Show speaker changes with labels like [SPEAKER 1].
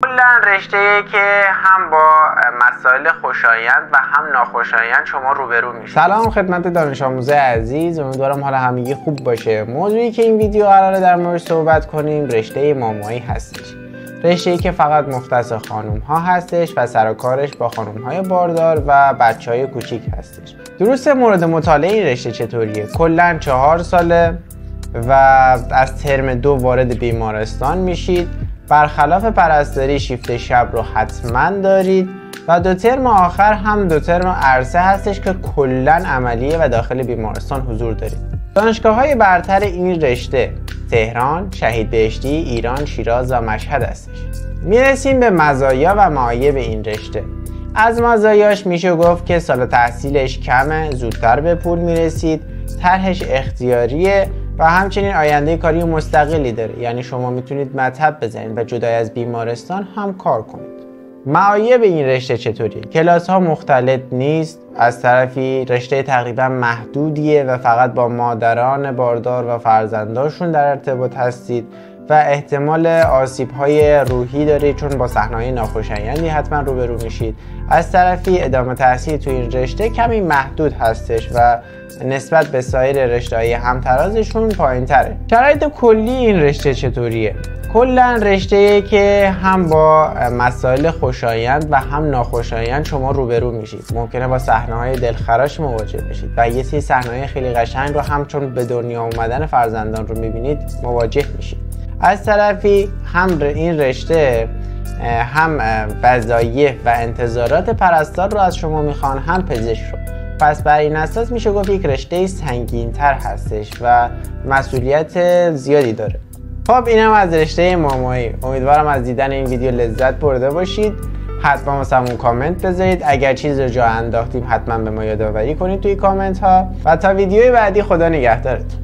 [SPEAKER 1] کلا رشته‌ای که هم با مسائل خوشایند و هم ناخوشایند شما روبرو میشید. سلام خدمت دانش آموز عزیز، امیدوارم حال همگی خوب باشه. موضوعی که این ویدیو قراره در موردش صحبت کنیم رشته مامایی هستش. رشته‌ای که فقط مختص خانم ها هستش و سر و کارش با خانم های باردار و بچه های کوچیک هستش. دروس مورد مطالعه این رشته چطوریه؟ کلا 4 ساله و از ترم 2 وارد بیمارستان میشید. برخلاف پرستاری شیفت شب رو حتما دارید و 2 ترم آخر هم 2 ترم عرضه هستش که کلا عملیه و داخل بیمارستان حضور دارید. دانشگاه‌های برتر این رشته تهران، شهید بهشتی، ایران، شیراز و مشهد هستش. میرسیم به مزایا و معایب این رشته. از مزایاش میشه گفت که سال تحصیلش کمه، زودتر به پول میرسید، طرحش اختیاریه و همچنین آینده کاری مستقلی داره، یعنی شما میتونید مطب بزنید و جدای از بیمارستان هم کار کنید. معایب این رشته چطوریه؟ کلاس ها مختلط نیست، از طرفی رشته تقریبا محدودیه و فقط با مادران باردار و فرزنداشون در ارتباط هستید و احتمال آسیب های روحی دارید چون با صحنه‌های ناخوشایندی حتما روبرو میشید. از طرفی ادامه تحصیل تو این رشته کمی محدود هستش و نسبت به سایر رشته‌های همترازشون پایین‌تره. شرایط کلی این رشته چطوریه؟ کلا رشته‌ای که هم با مسائل خوشایند و هم ناخوشایند شما روبرو میشید. ممکنه با صحنه‌های دلخراش مواجه بشید و یه سری صحنه‌های خیلی قشنگ رو هم چون به دنیا اومدن فرزندان رو میبینید مواجه میشید. از طرفی هم این رشته هم وظایف و انتظارات پرستار رو از شما میخوان، هم پزشک رو. پس بر این اساس میشه گفت یک رشته سنگین‌تر هستش و مسئولیت زیادی داره. خب اینم از رشته مامایی. امیدوارم از دیدن این ویدیو لذت برده باشید. حتما واسمون کامنت بذارید. اگر چیزی رو جا انداختیم حتما به ما یادآوری کنید توی کامنت ها و تا ویدیوی بعدی خدا نگهدارتون.